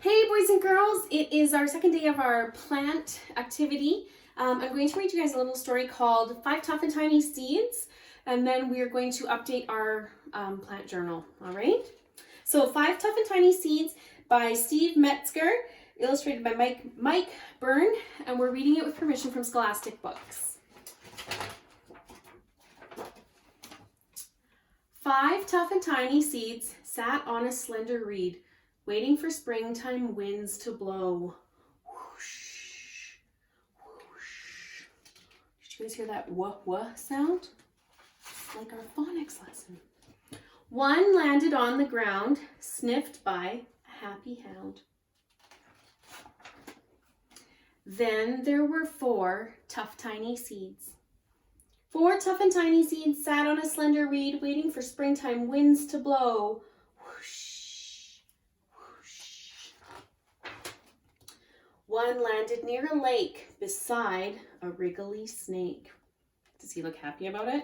Hey boys and girls, it is our second day of our plant activity. I'm going to read you guys a little story called 5 Tough and Tiny Seeds, and then we are going to update our plant journal, all right? So 5 Tough and Tiny Seeds by Steve Metzger, illustrated by Mike Byrne, and we're reading it with permission from Scholastic Books. 5 tough and tiny seeds sat on a slender reed, waiting for springtime winds to blow. Whoosh, whoosh. Did you guys hear that wah-wah sound? Like our phonics lesson. One landed on the ground, sniffed by a happy hound. Then there were 4 tough, tiny seeds. 4 tough and tiny seeds sat on a slender reed, waiting for springtime winds to blow. Whoosh, whoosh. One landed near a lake beside a wriggly snake. Does he look happy about it?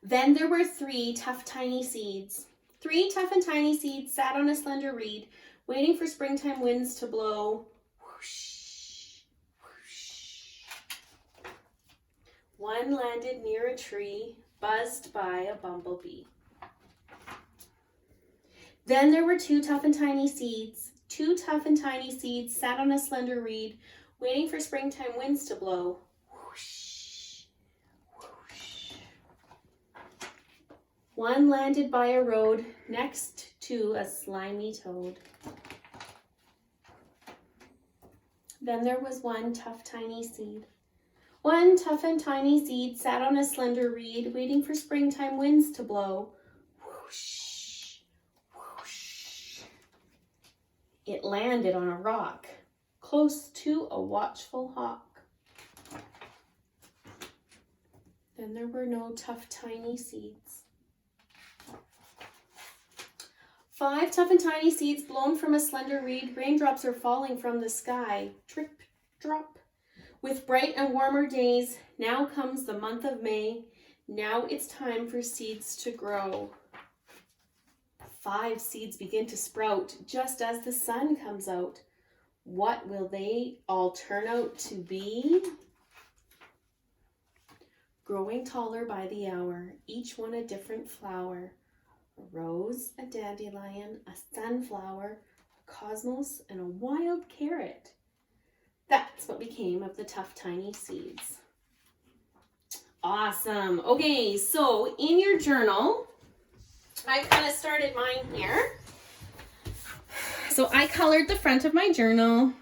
Then there were 3 tough, tiny seeds. 3 tough and tiny seeds sat on a slender reed, waiting for springtime winds to blow. Whoosh, whoosh. One landed near a tree, buzzed by a bumblebee. Then there were 2 tough and tiny seeds. 2 tough and tiny seeds sat on a slender reed, waiting for springtime winds to blow. Whoosh, whoosh. One landed by a road next to a slimy toad. Then there was 1 tough, tiny seed. 1 tough and tiny seed sat on a slender reed, waiting for springtime winds to blow. Whoosh, whoosh. It landed on a rock, close to a watchful hawk. Then there were no tough, tiny seeds. 5 tough and tiny seeds blown from a slender reed, raindrops are falling from the sky. Drip, drop. With bright and warmer days, now comes the month of May. Now it's time for seeds to grow. 5 seeds begin to sprout just as the sun comes out. What will they all turn out to be? Growing taller by the hour, each one a different flower. A rose, a dandelion, a sunflower, a cosmos, and a wild carrot. That's what became of the tough, tiny seeds. Awesome. Okay, so in your journal, I kind of started mine here. So I colored the front of my journal.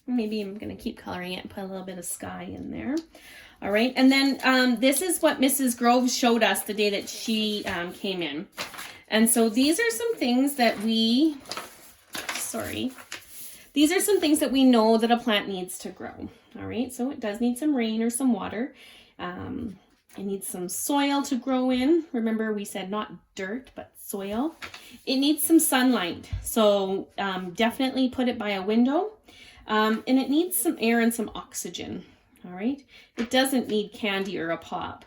Maybe I'm going to keep coloring it and put a little bit of sky in there. All right, and then this is what Mrs. Grove showed us the day that she came in. And so these are some things that these are some things that we know that a plant needs to grow. All right, so it does need some rain or some water. It needs some soil to grow in. Remember, we said not dirt, but soil. It needs some sunlight, so definitely put it by a window. And it needs some air and some oxygen. All right, it doesn't need candy or a pop.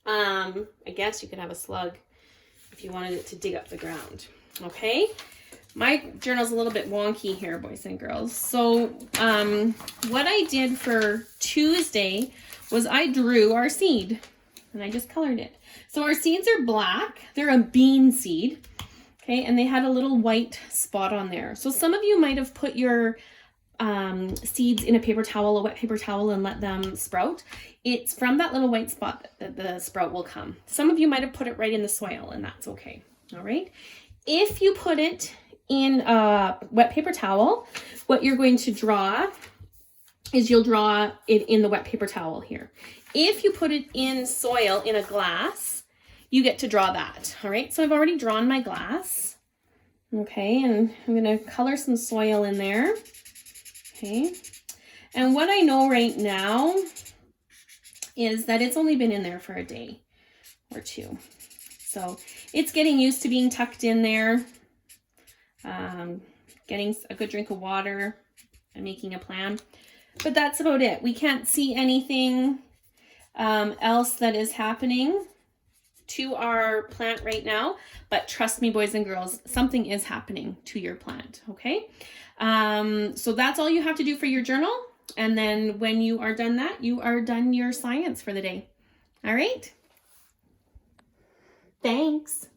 I guess you could have a slug if you wanted it to dig up the ground. Okay, my journal's a little bit wonky here, boys and girls. So what I did for Tuesday was I drew our seed and I just colored it. So our seeds are black. They're a bean seed. Okay, and they had a little white spot on there. So some of you might have put your seeds in a paper towel, a wet paper towel, and let them sprout. It's from that little white spot that the sprout will come. Some of you might have put it right in the soil, and that's okay. All right. If you put it in a wet paper towel, what you're going to draw is you'll draw it in the wet paper towel here. If you put it in soil in a glass, you get to draw that. All right. So I've already drawn my glass. Okay, and I'm going to color some soil in there. Okay, and what I know right now is that it's only been in there for a day or 2. So it's getting used to being tucked in there, getting a good drink of water and making a plan. But that's about it. We can't see anything else that is happening. to our plant right now, but trust me, boys and girls, something is happening to your plant, okay? So that's all you have to do for your journal. And then when you are done that, you are done your science for the day. All right? Thanks.